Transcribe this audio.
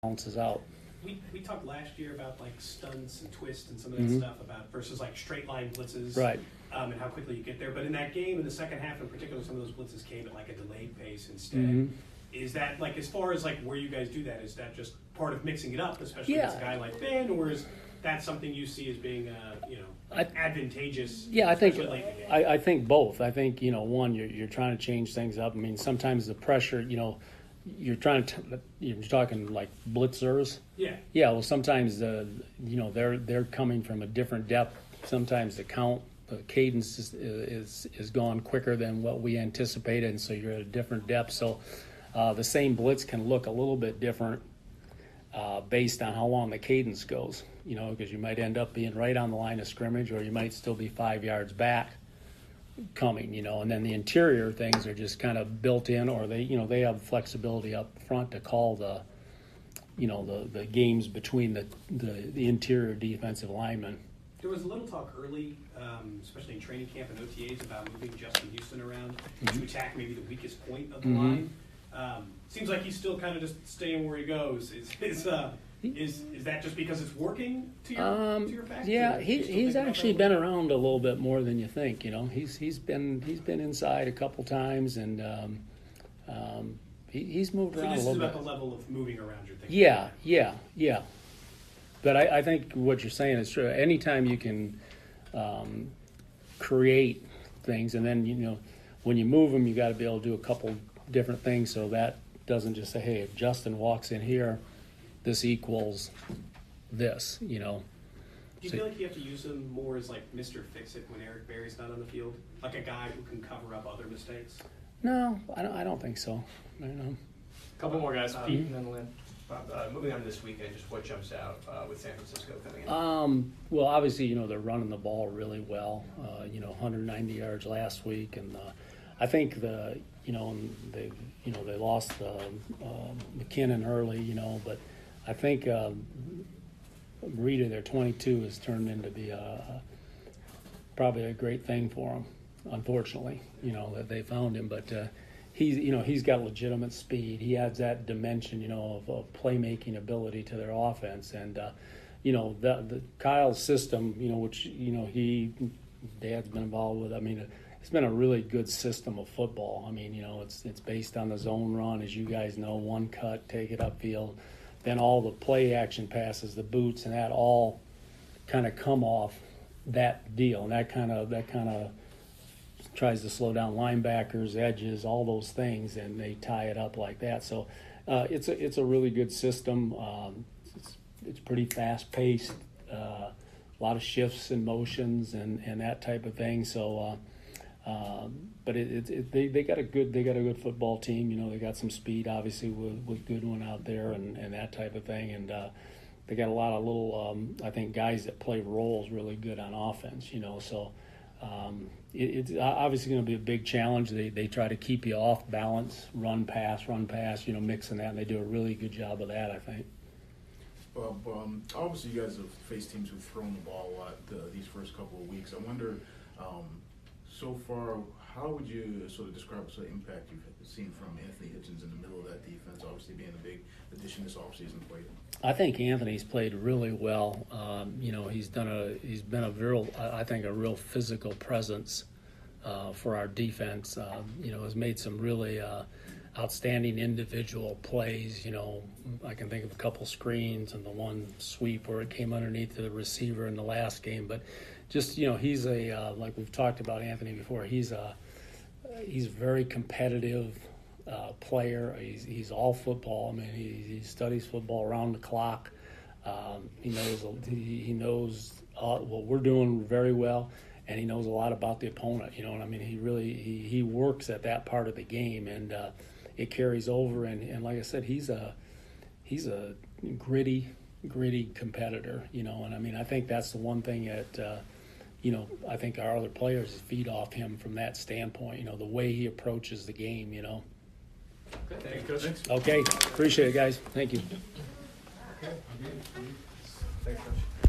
balances out. We talked last year about like stunts and twists and some of that stuff about versus like straight line blitzes, Right. And how quickly you get there. But in that game, in the second half in particular, some of those blitzes came at like a delayed pace instead. Is that like, as far as like where you guys do that, is that just part of mixing it up, especially against a guy like Ben, or is that something you see as being advantageous? Yeah, I think especially late in the game? I think both. I think one, you're trying to change things up. I mean, sometimes the pressure, you're talking like blitzers. Yeah. Yeah, well, sometimes they're coming from a different depth. Sometimes the cadence is gone quicker than what we anticipated, and so you're at a different depth. So the same blitz can look a little bit different based on how long the cadence goes. Because you might end up being right on the line of scrimmage, or you might still be 5 yards back coming. And then the interior things are just kind of built in, or they have flexibility up front to call the games between the interior defensive linemen. There was a little talk early, especially in training camp and OTAs, about moving Justin Houston around to attack maybe the weakest point of the line. Seems like he's still kind of just staying where he goes. Is that just because it's working to your factor? Yeah, he's actually been around a little bit more than you think. He's been inside a couple times, and he's moved around a little bit. So this is about the level of moving around you're thinking. Yeah. But I think what you're saying is true. Anytime you can create things, and then when you move them, you got to be able to do a couple different things, so that doesn't just say, hey, if Justin walks in here, this equals this. Do you feel like you have to use him more as like Mr. Fix-It when Eric Berry's not on the field, like a guy who can cover up other mistakes? No, I don't think so. I don't know. A couple more guys, Pete, and then Lynn. Moving on to this weekend, just what jumps out with San Francisco coming in? Well, obviously, they're running the ball really well. 190 yards last week, and I think they lost McKinnon early, but I think Rita, their 22, has turned into be probably a great thing for them. Unfortunately, that they found him, but. He's got legitimate speed. He adds that dimension, of playmaking ability to their offense, and the Kyle's system, which Dad's been involved with. I mean, it's been a really good system of football. I mean, it's based on the zone run, as you guys know, one cut, take it upfield, then all the play action passes, the boots, and that all kind of come off that deal, and that kind of tries to slow down linebackers, edges, all those things, and they tie it up like that. So it's a really good system. It's pretty fast paced, a lot of shifts and motions and that type of thing. So, but they got a good football team. They got some speed, obviously, with Goodwin out there and that type of thing, and they got a lot of little I think guys that play roles really good on offense. So. It's obviously going to be a big challenge. They try to keep you off balance, run pass, mixing that, and they do a really good job of that, I think. Well, obviously you guys have faced teams who've thrown the ball a lot these first couple of weeks. I wonder, so far, how would you sort of describe the impact you've seen from Anthony Hitchens in the middle of that defense, obviously being a big addition this offseason for you? I think Anthony's played really well. He's been a real physical presence for our defense. Has made some really outstanding individual plays. I can think of a couple screens and the one sweep where it came underneath the receiver in the last game. But just he's like we've talked about Anthony before. He's a very competitive player. He's all football. I mean, he studies football around the clock. He knows what we're doing very well, and he knows a lot about the opponent. And I mean, he works at that part of the game, and it carries over. And like I said, he's a gritty competitor. And I mean, I think that's the one thing that. I think our other players feed off him from that standpoint. The way he approaches the game. Okay, thank you, Coach. Okay, appreciate it, guys. Thank you. Okay. Thanks, Coach.